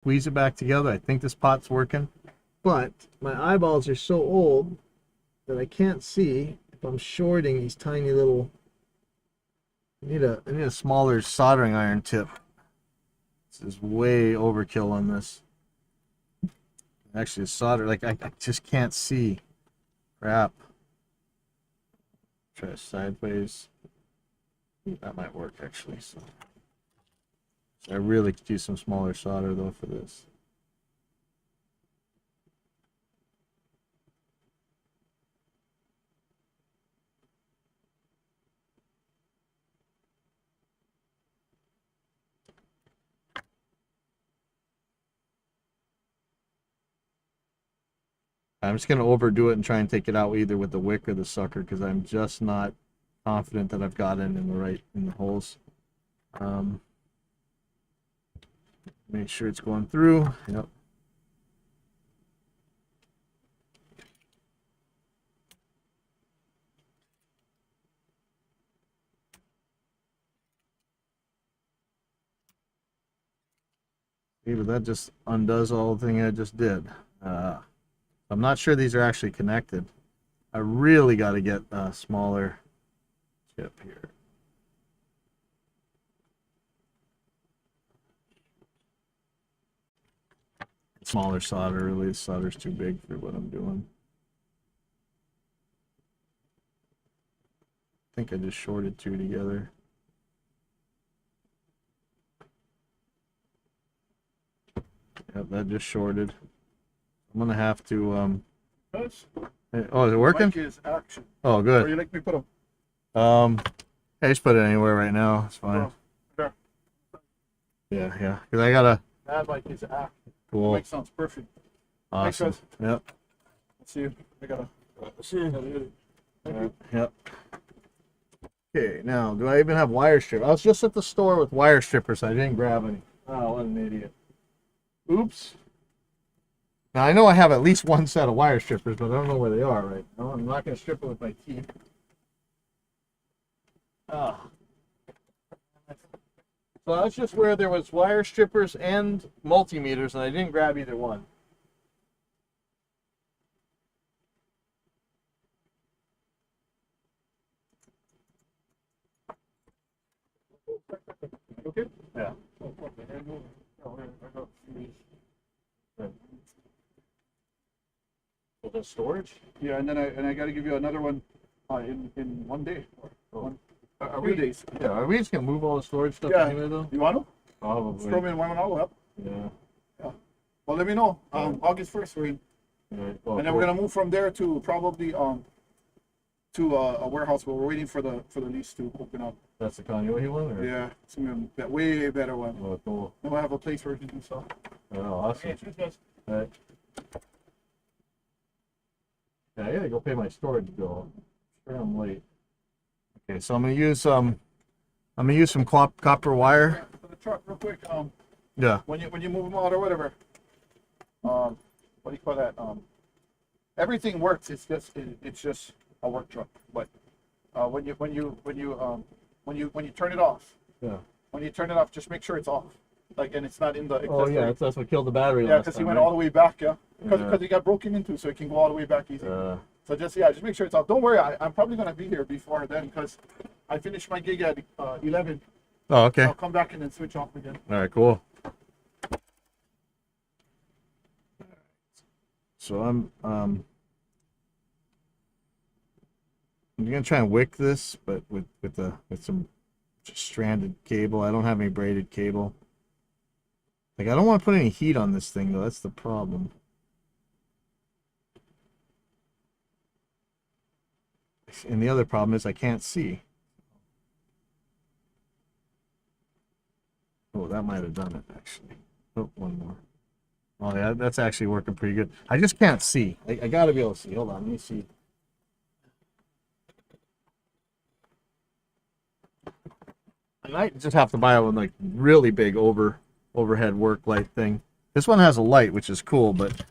squeeze it back together. I think this pot's working, but my eyeballs are so old that I can't see if I'm shorting these tiny little. I need a smaller soldering iron tip. This is way overkill on this. Actually, the solder, like I just can't see. Crap. Try sideways. That might work actually. So I really could use some smaller solder though for this. I'm just gonna overdo it and try and take it out either with the wick or the sucker because I'm just not confident that I've got it in the holes. Make sure it's going through. Yep. See, but that just undoes all the thing I just did. I'm not sure these are actually connected. I really got to get a smaller tip here. Smaller solder, really. The solder's too big for what I'm doing. I think I just shorted two together. Yep, that just shorted. I'm gonna have to oh, is it working? Mic is action. Oh, good. Where do you like me put them? I just put it anywhere right now. It's fine. Oh, there. Yeah. Because I gotta. That mic is action. Cool. The mic sounds perfect. Awesome. Thanks, Yep. Let's see. I gotta. See. Thank you. Yep. Okay, now do I even have wire strip? I was just at the store with wire strippers. I didn't grab any. Oh, what an idiot. Oops. Now I know I have at least one set of wire strippers, but I don't know where they are right now. I'm not going to strip it with my teeth. Ah. So that's just where there was wire strippers and multimeters, and I didn't grab either one. Okay. Yeah. For the storage? Yeah, and then I gotta give you another one in 1 day. Oh. Are 2 days. Yeah, are we just going to move all the storage stuff Yeah. anyway, though? You want to? Probably. Throw me in one all up. Yeah. Well, let me know. August 1st, we're in. Right. Oh, And then we're gonna move from there to probably to a warehouse, but we're waiting for the lease to open up. That's the Kanye one? Or? Yeah, it's gonna be a way better one. Oh, cool. Then we'll have a place where we can do stuff. Oh, awesome. Okay, cheers, guys. All right. Yeah, I gotta go pay my storage bill. Sure, I'm late. Okay, so I'm gonna use some copper wire. For the truck, real quick. Yeah. When you move them out or whatever, what do you call that? Everything works. It's just a work truck. But when you turn it off, just make sure it's off. Like, and it's not in the. Oh yeah, that's what killed the battery. Yeah, last because he time, went right? all the way back. Yeah, because Yeah. he got broken into, so it can go all the way back easy. So just make sure it's off. Don't worry, I'm probably gonna be here before then because I finished my gig at 11. Oh, okay. I'll come back and then switch off again. All right, cool. So I'm gonna try and wick this, but with some just stranded cable. I don't have any braided cable. Like, I don't want to put any heat on this thing though. That's the problem. And the other problem is I can't see. Oh, that might have done it actually. Oh, one more. Oh yeah, that's actually working pretty good. I just can't see. I gotta be able to see. Hold on, let me see. I might just have to buy one like really big overhead work light thing. This one has a light, which is cool, but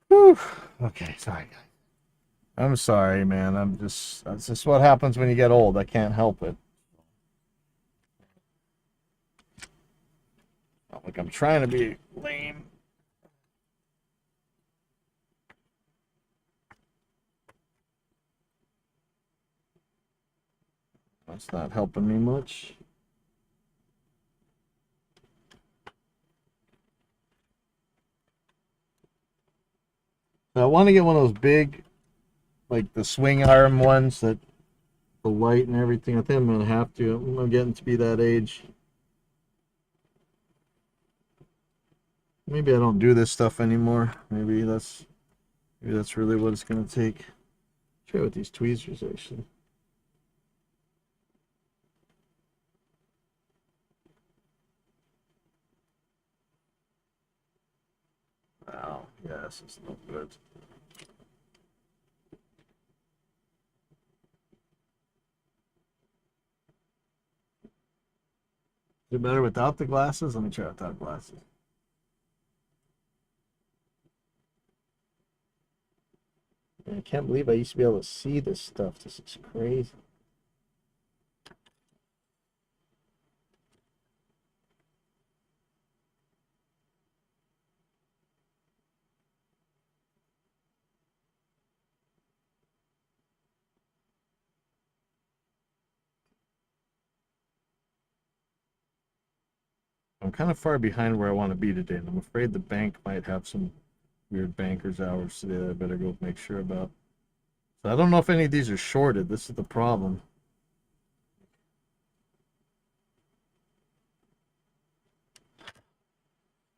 whew. Okay, sorry guys. I'm sorry, man. That's just what happens when you get old. I can't help it. Like I'm trying to be lame. That's not helping me much. So I want to get one of those big, like the swing arm ones that the light and everything. I think I'm gonna have to. I'm getting to be that age. Maybe I don't do this stuff anymore. Maybe that's really what it's gonna take. Try with these tweezers actually. Wow, yeah, this is no good. Is it better without the glasses? Let me try without glasses. I can't believe I used to be able to see this stuff. This is crazy. I'm kind of far behind where I want to be today, and I'm afraid the bank might have some weird banker's hours today that I better go make sure about. So I don't know if any of these are shorted. This is the problem.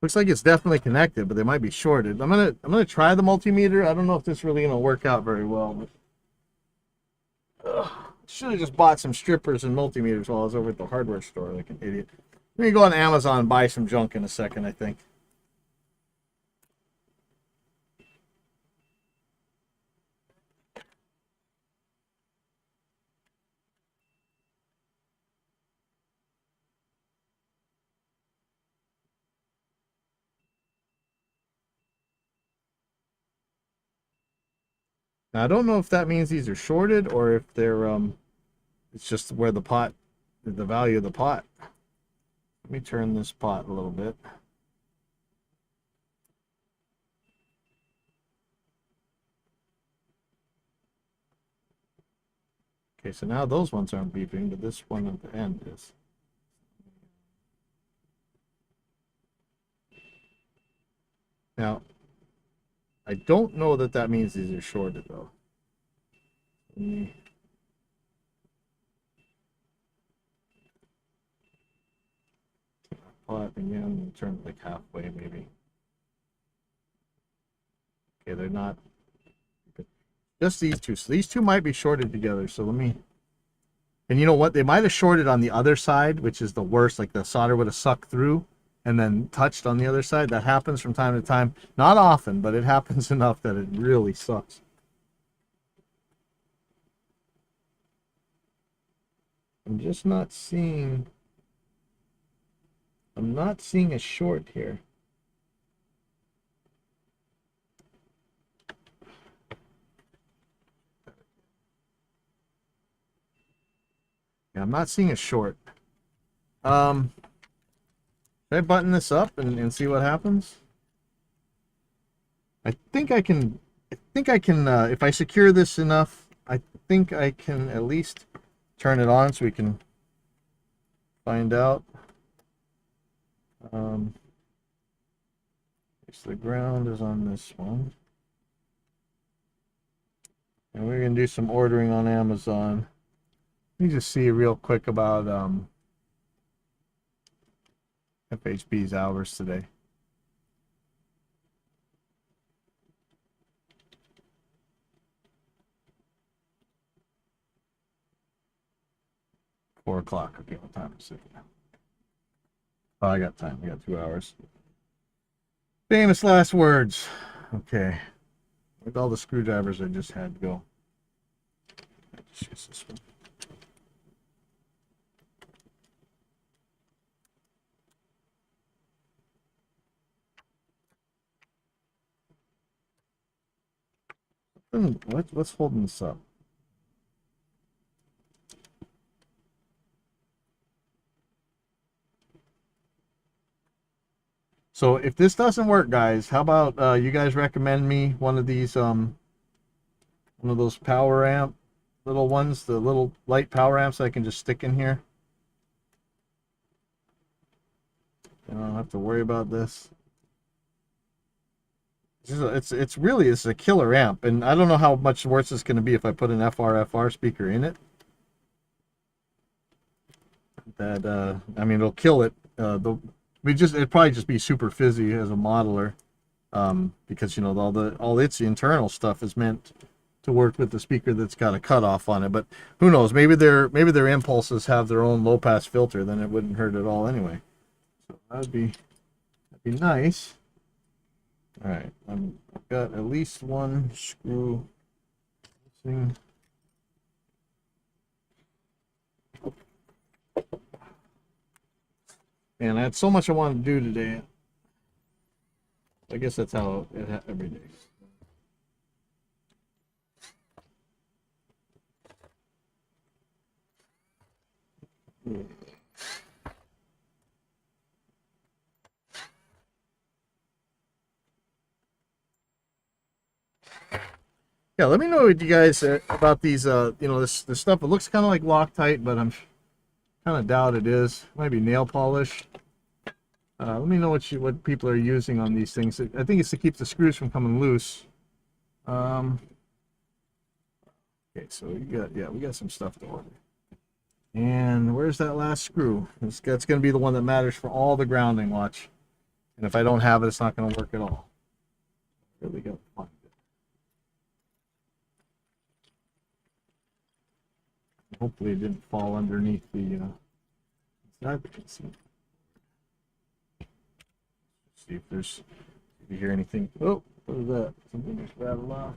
Looks like it's definitely connected, but they might be shorted. I'm gonna try the multimeter. I don't know if this is really gonna work out very well, but should have just bought some strippers and multimeters while I was over at the hardware store like an idiot. Let me go on Amazon and buy some junk in a second, I think. Now I don't know if that means these are shorted or if they're it's just where the value of the pot. Let me turn this pot a little bit. Okay, so now those ones aren't beeping, but this one at the end is. Now, I don't know that that means these are shorted though. Let me pot again and turn it like halfway maybe. Okay, they're not. Just these two. So these two might be shorted together. So let me. And you know what? They might have shorted on the other side, which is the worst. Like the solder would have sucked through and then touched on the other side. That happens from time to time. Not often, but it happens enough that it really sucks. I'm just not seeing. I'm not seeing a short here. Yeah, I'm not seeing a short. Should I button this up and see what happens? I think I can. I think I can. If I secure this enough, I think I can at least turn it on so we can find out. So the ground is on this one, and we're gonna do some ordering on Amazon. Let me just see real quick about FHB's hours today. Four o'clock. Okay, what time is it? Oh, I got time. I got 2 hours. Famous last words. Okay. With all the screwdrivers I just had to go. I just use this one. What's holding this up? So if this doesn't work, guys, how about you guys recommend me one of these one of those power amp little ones, the little light power amps I can just stick in here. I don't have to worry about this. It's really a killer amp, and I don't know how much worse it's going to be if I put an FR speaker in it. That I mean, it'll kill it. It'd probably just be super fizzy as a modeler, because you know all its internal stuff is meant to work with the speaker that's got a cutoff on it. But who knows? Maybe their impulses have their own low pass filter. Then it wouldn't hurt at all anyway. So that'd be nice. All right, I've got at least one screw missing. Man, I had so much I wanted to do today. I guess that's how every day. Yeah, let me know what you guys about these. You know, this stuff. It looks kind of like Loctite, but I'm kind of doubt it is. Might be nail polish. Let me know what people are using on these things. I think it's to keep the screws from coming loose. Okay, so we got some stuff to order. And where's that last screw? That's going to be the one that matters for all the grounding. Watch. And if I don't have it, it's not going to work at all. Really got to find it. Hopefully, it didn't fall underneath the. See if there's. If you hear anything. Oh, what is that? Something just rattled off.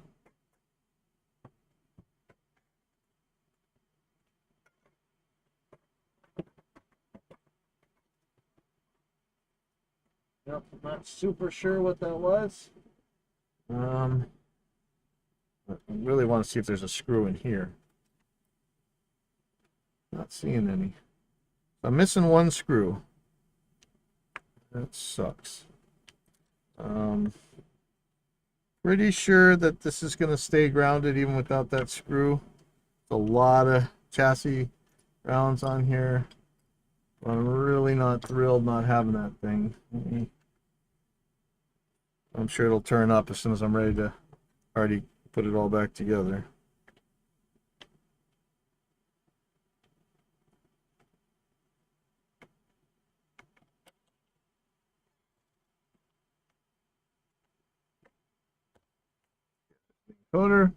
Yep, I'm not super sure what that was. I really want to see if there's a screw in here. Not seeing any. I'm missing one screw. That sucks. Pretty sure that this is going to stay grounded even without that screw. There's a lot of chassis rounds on here. I'm really not thrilled not having that thing. I'm sure it'll turn up as soon as I'm ready to already put it all back together. Coder.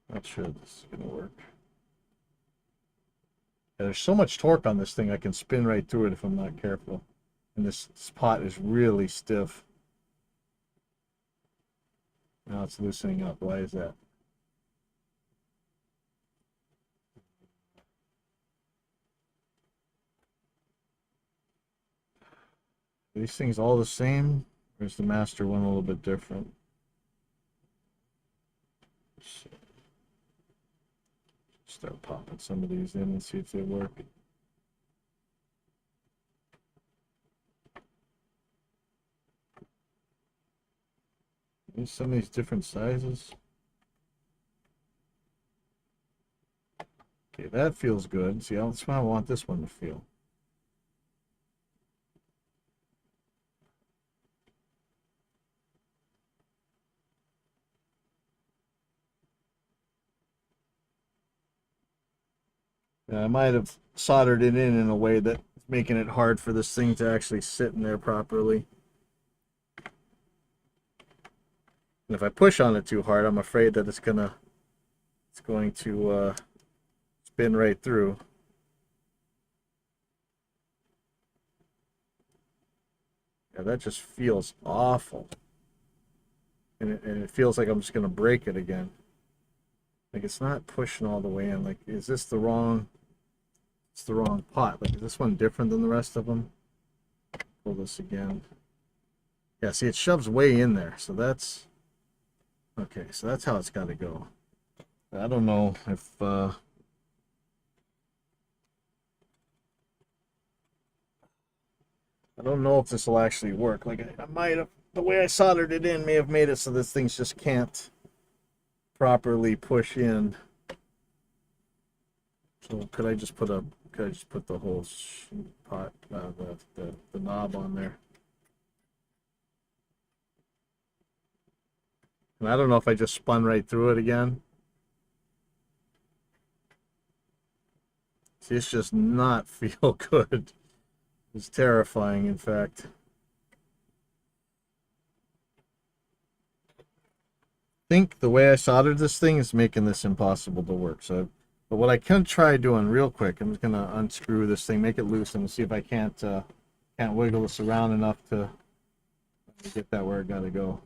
Not sure this is going to work. Yeah, there's so much torque on this thing, I can spin right through it if I'm not careful. And this pot is really stiff. Now it's loosening up. Why is that? Are these things all the same? Or is the master one a little bit different? Start popping some of these in and see if they work. Use some of these different sizes. Okay, that feels good. See, that's how I want this one to feel. I might have soldered it in a way that's making it hard for this thing to actually sit in there properly. And if I push on it too hard, I'm afraid that it's going to spin right through. Yeah, that just feels awful. And it feels like I'm just going to break it again. Like it's not pushing all the way in. Like, is this the wrong... It's the wrong pot. Like, is this one different than the rest of them? Pull this again. Yeah, see, it shoves way in there. So that's Okay, so that's how it's got to go. I don't know if I don't know if this will actually work. Like I might have, the way I soldered it in may have made it so this thing just can't properly push in. So could I just put the whole pot, the knob on there? And I don't know if I just spun right through it again. See, it's just not feel good. It's terrifying, in fact. I think the way I soldered this thing is making this impossible to work. So, but what I can try doing real quick, I'm just gonna unscrew this thing, make it loose, and see if I can't wiggle this around enough to get that where it gotta go.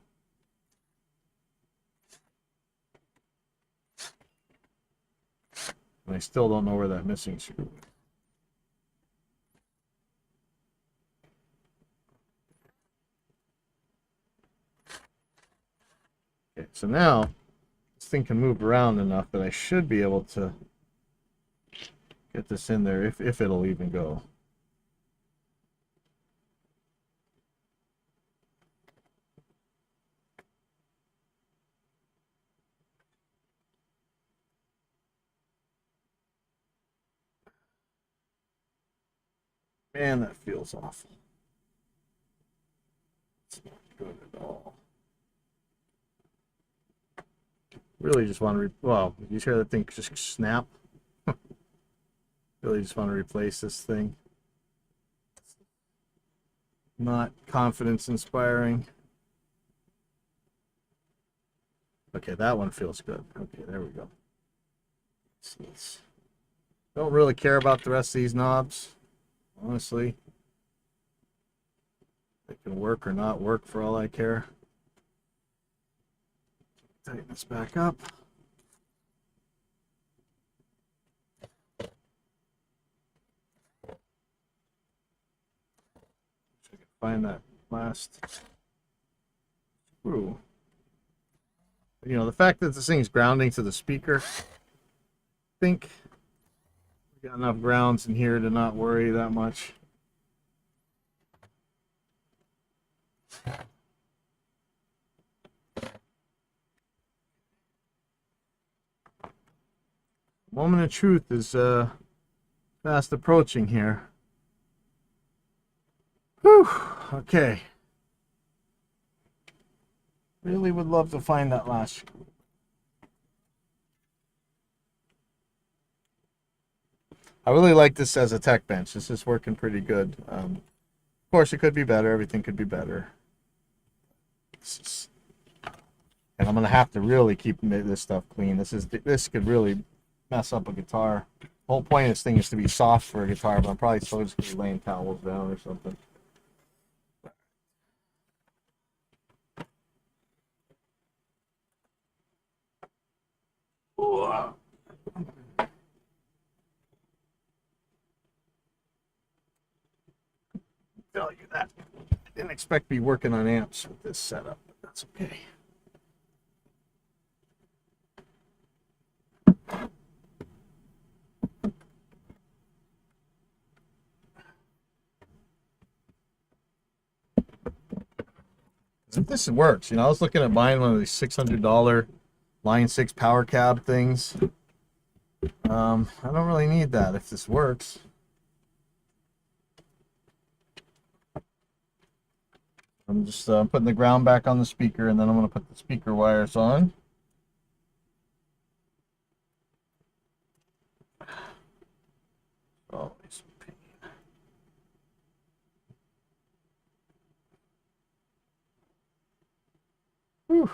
And I still don't know where that missing screw is. Okay, so now this thing can move around enough that I should be able to get this in there if it'll even go. Man, that feels awful. It's not good at all. Really just want to, well, you hear that thing just snap? Really just want to replace this thing. Not confidence inspiring. Okay, that one feels good. Okay, there we go. Don't really care about the rest of these knobs, honestly. They can work or not work for all I care. Tighten this back up. So I can find that last screw. You know, the fact that this thing's grounding to the speaker, I think we got enough grounds in here to not worry that much. Moment of truth is fast approaching here. Whew, okay. Really would love to find that last screw. I really like this as a tech bench. This is working pretty good. Of course, it could be better. Everything could be better. And I'm gonna have to really keep this stuff clean. This could really mess up a guitar. The whole point of this thing is to be soft for a guitar, but I'm probably still just gonna be laying towels down or something. Ooh. Tell you that. I didn't expect to be working on amps with this setup, but that's okay. If this works, you know, I was looking at buying one of these $600 Line 6 power cab things. I don't really need that if this works. I'm just putting the ground back on the speaker, and then I'm going to put the speaker wires on. Always a pain. Whew.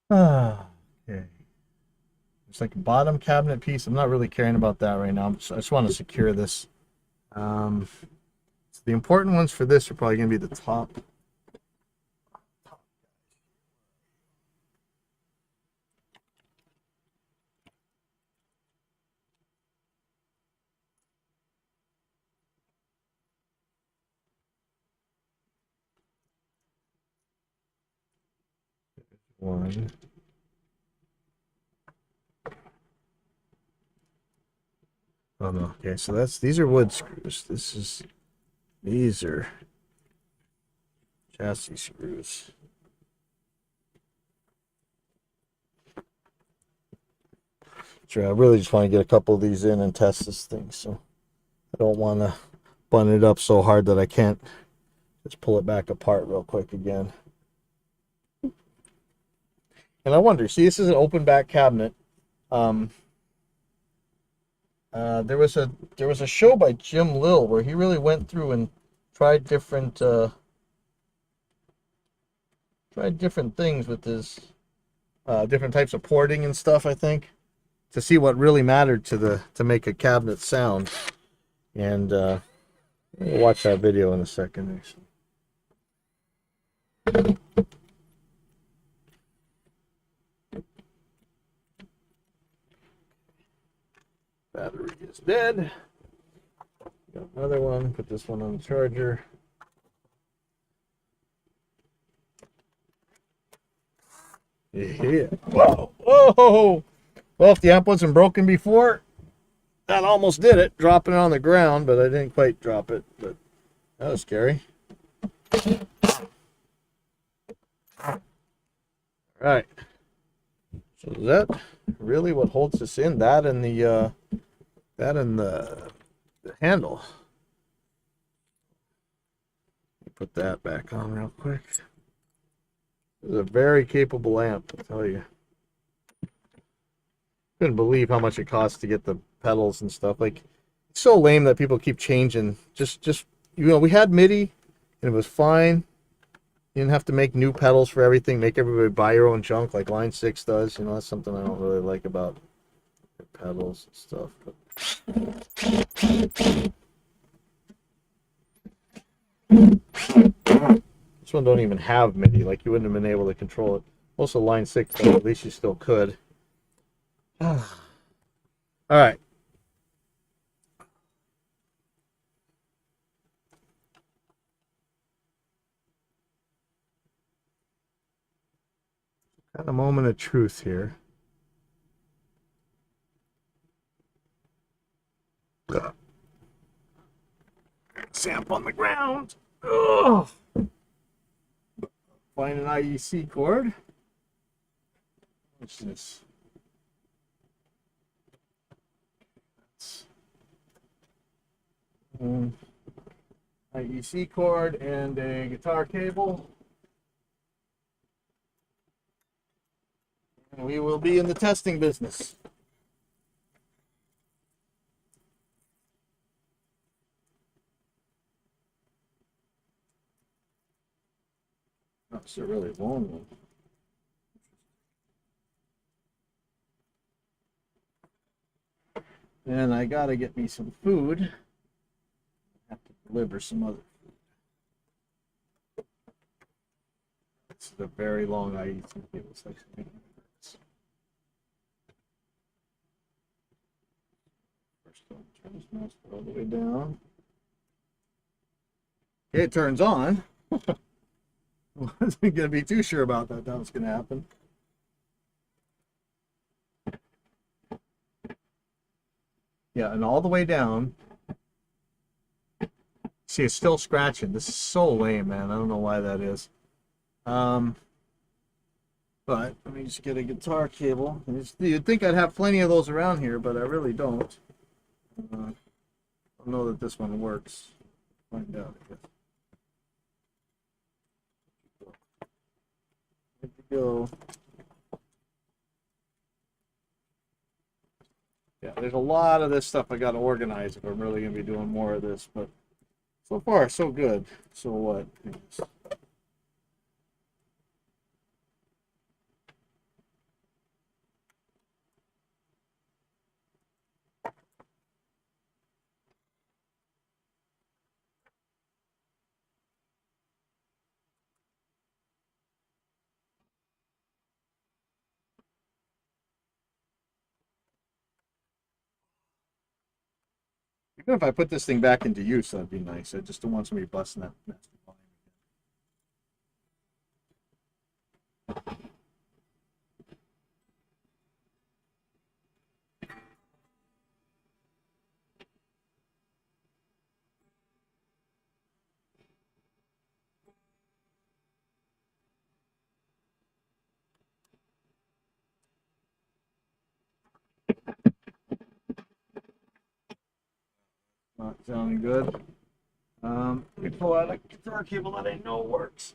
Ah. Okay. It's like a bottom cabinet piece. I'm not really caring about that right now. I just want to secure this. So the important ones for this are probably going to be the top. One. Oh no. Okay, so these are wood screws. These are chassis screws. Sure, I really just want to get a couple of these in and test this thing. So I don't want to bun it up so hard that I can't just pull it back apart real quick again. And I wonder, see, this is an open back cabinet. There was a show by Jim Lill where he really went through and tried different things with his different types of porting and stuff, I think, to see what really mattered to make a cabinet sound. And we'll watch that video in a second. Actually. Battery is dead. Got another one. Put this one on the charger. Yeah. Whoa. Whoa. Well, if the amp wasn't broken before, that almost did it, dropping it on the ground, but I didn't quite drop it. But that was scary. All right. So is that really what holds this in? That and the handle. Put that back on real quick. This is a very capable amp, I tell you. Couldn't believe how much it costs to get the pedals and stuff. Like, it's so lame that people keep changing. Just we had MIDI and it was fine. You didn't have to make new pedals for everything. Make everybody buy your own junk like Line 6 does. That's something I don't really like about pedals and stuff. But this one don't even have MIDI. Like, you wouldn't have been able to control it. Most of Line 6, though, at least you still could. All right. Got a moment of truth here. Samp on the ground. Ugh. Find an IEC cord. What's this? IEC cord and a guitar cable. And we will be in the testing business. Oh, it's a really long one. And I gotta get me some food. I have to deliver some other food. This is a very long IEC cable section. First, turn this mouse all the way down. Okay, it turns on. I wasn't gonna be too sure about that. That was gonna happen. Yeah, and all the way down. See, it's still scratching. This is so lame, man. I don't know why that is. But let me just get a guitar cable. You'd think I'd have plenty of those around here, but I really don't. I don't know that this one works. Find out, I guess. There we go. Yeah, there's a lot of this stuff I got to organize if I'm really going to be doing more of this, but so far, so good. So what? Even if I put this thing back into use, that'd be nice. I just don't want somebody busting that master volume. Not sounding good. Let me pull out a guitar cable that I know works.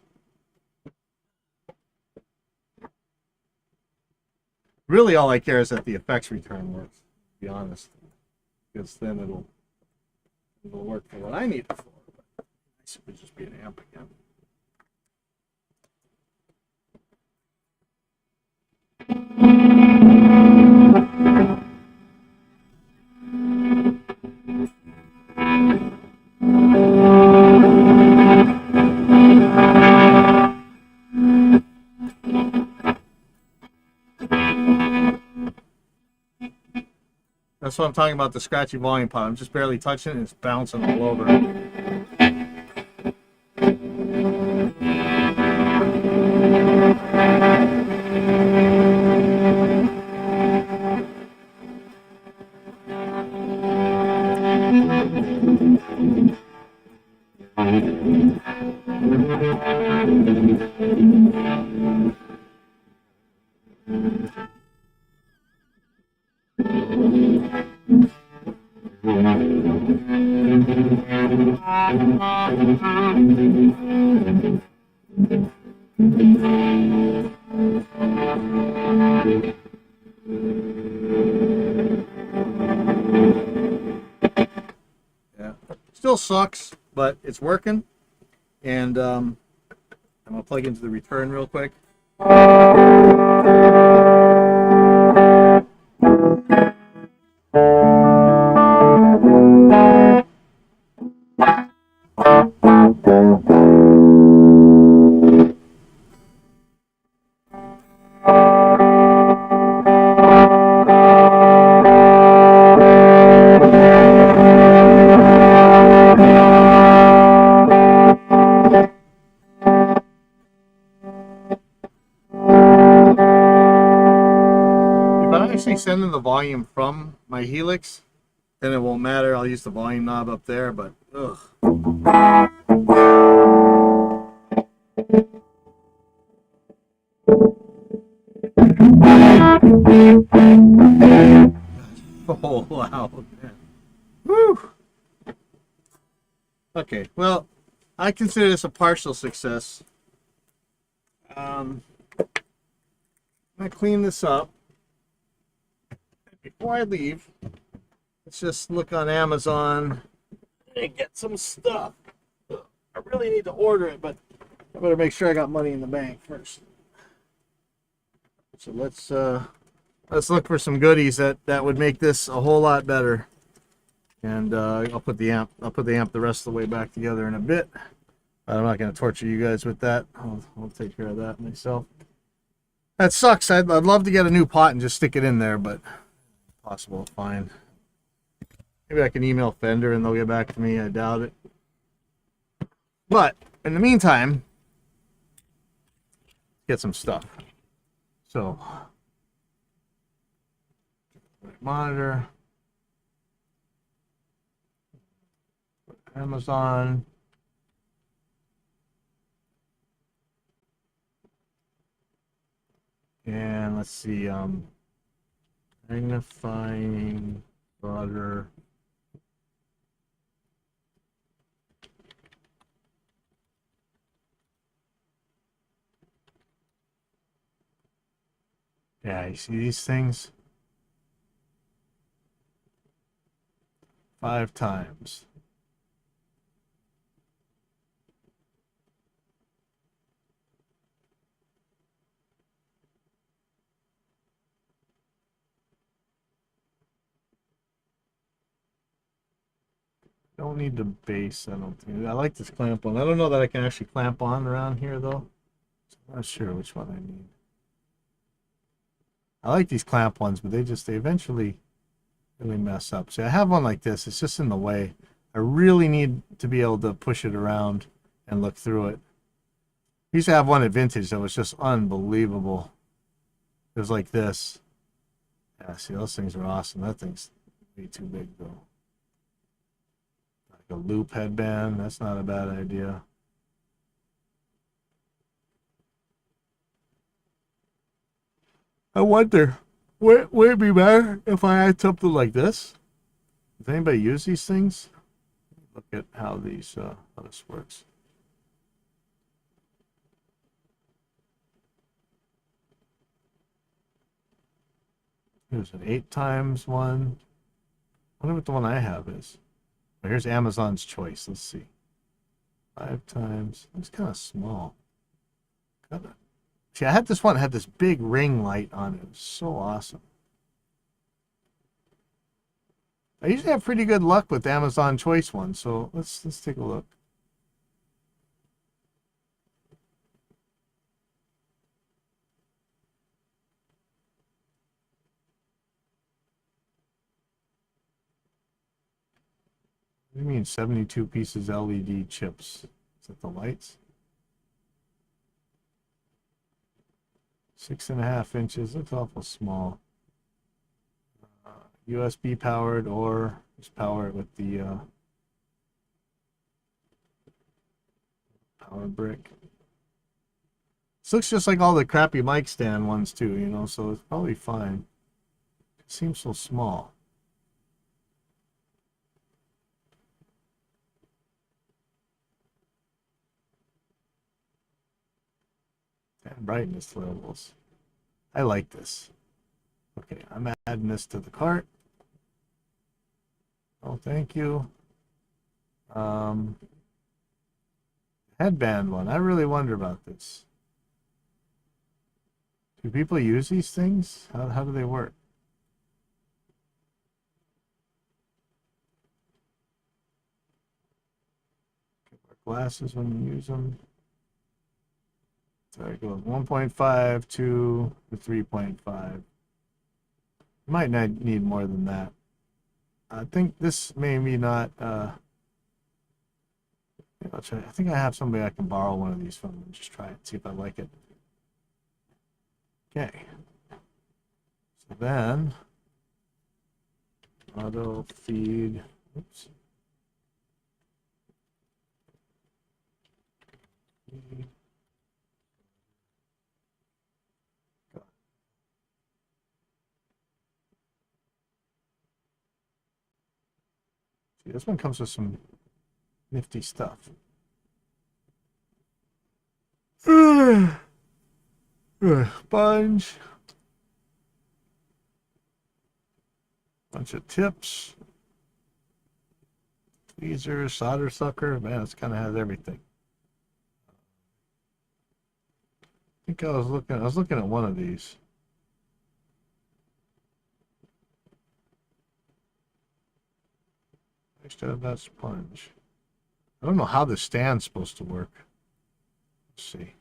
Really, all I care is that the effects return works, to be honest. Because then it'll work for what I need it for. But nice if it would just be an amp again. That's what I'm talking about, the scratchy volume pot. I'm just barely touching it and it's bouncing all over. Yeah, still sucks, but it's working. And I'm gonna plug into the return real quick. If I'm actually sending the volume from my Helix, then it won't matter. I'll use the volume knob up there, but ugh. Oh, wow. Man. Whew. Okay, well, I consider this a partial success. I'm going to clean this up. Before I leave, let's just look on Amazon and get some stuff. I really need to order it, but I better make sure I got money in the bank first. So let's look for some goodies that would make this a whole lot better. And I'll put the amp the rest of the way back together in a bit. I'm not going to torture you guys with that. I'll take care of that myself. That sucks. I'd love to get a new pot and just stick it in there, but possible to find. Maybe I can email Fender and they'll get back to me. I doubt it. But in the meantime, get some stuff. So, monitor, Amazon. And let's see, magnifying butter. Yeah, you see these things? 5 times. Don't need the base, I don't think. I like this clamp on. I don't know that I can actually clamp on around here though. So I'm not sure which one I need. I like these clamp ones, but they eventually really mess up. See, I have one like this. It's just in the way. I really need to be able to push it around and look through it. I used to have one at Vintage that was just unbelievable. It was like this. Yeah, see, those things are awesome. That thing's way too big, though. Like a loop headband, that's not a bad idea. I wonder, would it be better if I had something like this? Does anybody use these things? Look at how how this works. Here's an 8x one. I wonder what the one I have is. Oh, here's Amazon's choice. Let's see. 5x. It's kind of small. Kinda. See, I had this one that had this big ring light on it. It was so awesome. I usually have pretty good luck with Amazon Choice ones, so let's take a look. What do you mean 72 pieces LED chips? Is that the lights? 6.5 inches. Looks awful small. USB powered, or just power it with the power brick. This looks just like all the crappy mic stand ones too, you know, so it's probably fine. It seems so small. And brightness levels. I like this. Okay, I'm adding this to the cart. Oh, thank you. Headband one. I really wonder about this. Do people use these things? How do they work? Wear glasses when you use them. So it goes 1.5 to 3.5. Might not need more than that. I think this maybe not. I'll try. I think I have somebody I can borrow one of these from and just try it, see if I like it. Okay. So then, auto feed. Oops. See, this one comes with some nifty stuff. Sponge. Bunch of tips. Tweezer, solder sucker. Man, this kind of has everything. I think I was looking at one of these. Instead of that sponge. I don't know how the stand's supposed to work. Let's see.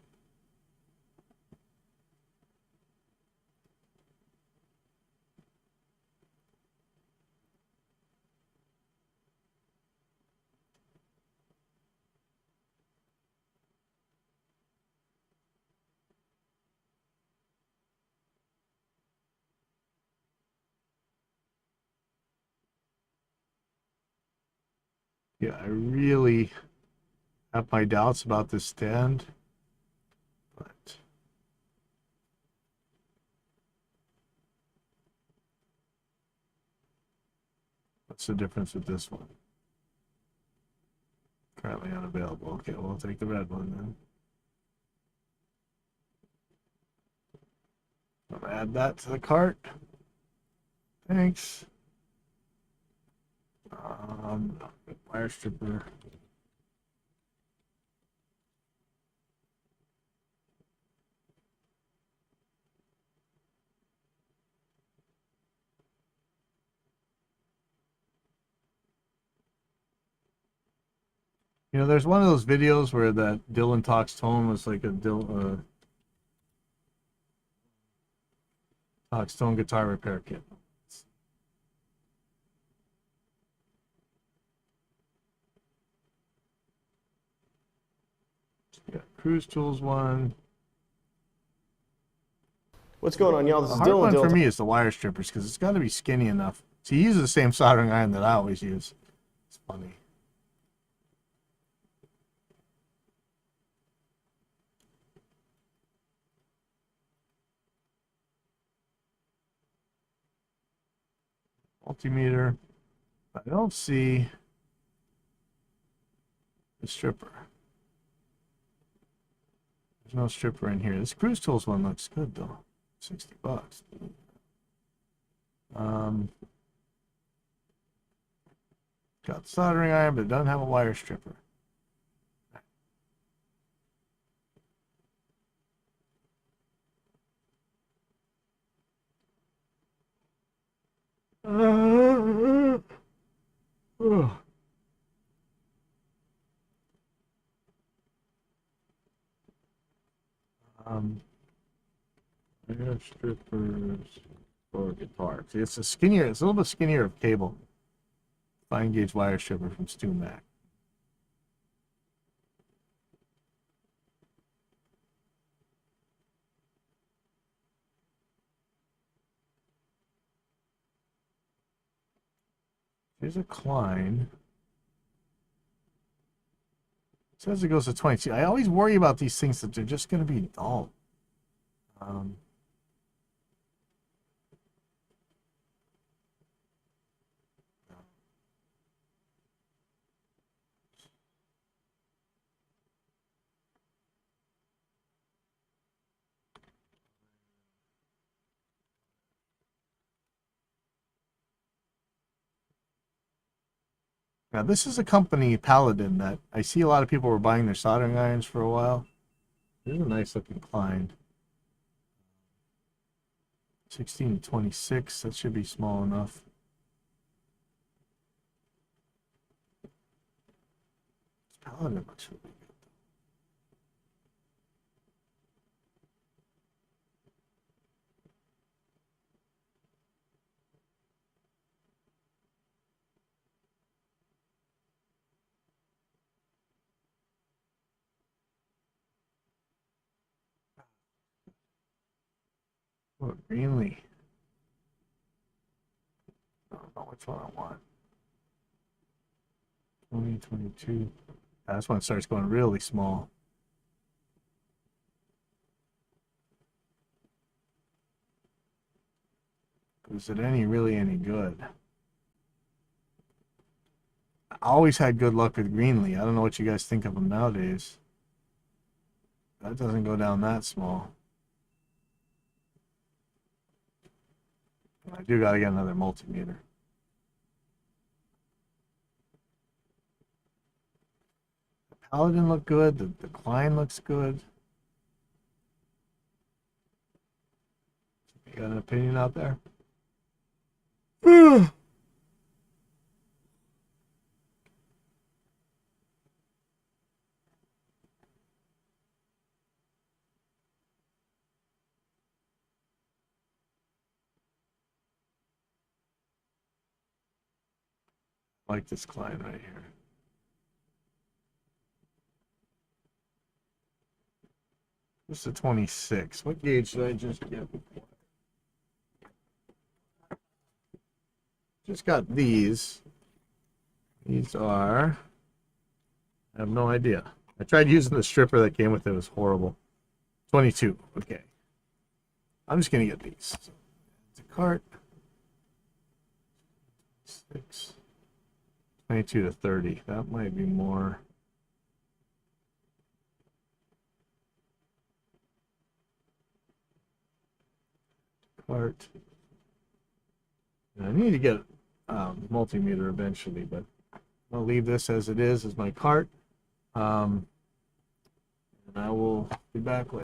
Yeah, I really have my doubts about this stand, but what's the difference with this one? Currently unavailable. Okay, we'll take the red one then. I'll add that to the cart. Thanks. Wire stripper. You know, there's one of those videos where that Dylan Talks Tone was like a Talks Tone guitar repair kit. Cruise Tools one. What's going on, y'all? This The is hard Dylan. one for me is the wire strippers because it's got to be skinny enough. So he uses the same soldering iron that I always use. It's funny. Multimeter. I don't see the stripper. There's no stripper in here. This Cruise Tools one looks good though. $60. Got soldering iron, but it doesn't have a wire stripper. Wire strippers for guitar. See, it's a little bit skinnier of cable. Fine gauge wire stripper from Stu Mac. Here's a Klein. It says it goes to 22. I always worry about these things that they're just going to be dull. Now, this is a company, Paladin, that I see a lot of people were buying their soldering irons for a while. There's a nice looking Klein. 16 to 26, that should be small enough. Paladin looks really good. Oh, Greenlee. I don't know which one I want. 2022. This one starts going really small. Is it really any good? I always had good luck with Greenlee. I don't know what you guys think of them nowadays. That doesn't go down that small. I do got to get another multimeter. The Paladin looked good. The Klein looks good. You got an opinion out there? Like this Klein right here. This is a 26. What gauge did I just get? Just got these. These are, I have no idea. I tried using the stripper that came with it. It was horrible. 22. Okay. I'm just going to get these. So, it's a cart. 6. 22 to 30. That might be more. Cart. I need to get multimeter eventually, but I'll leave this as it is as my cart. And I will be back later.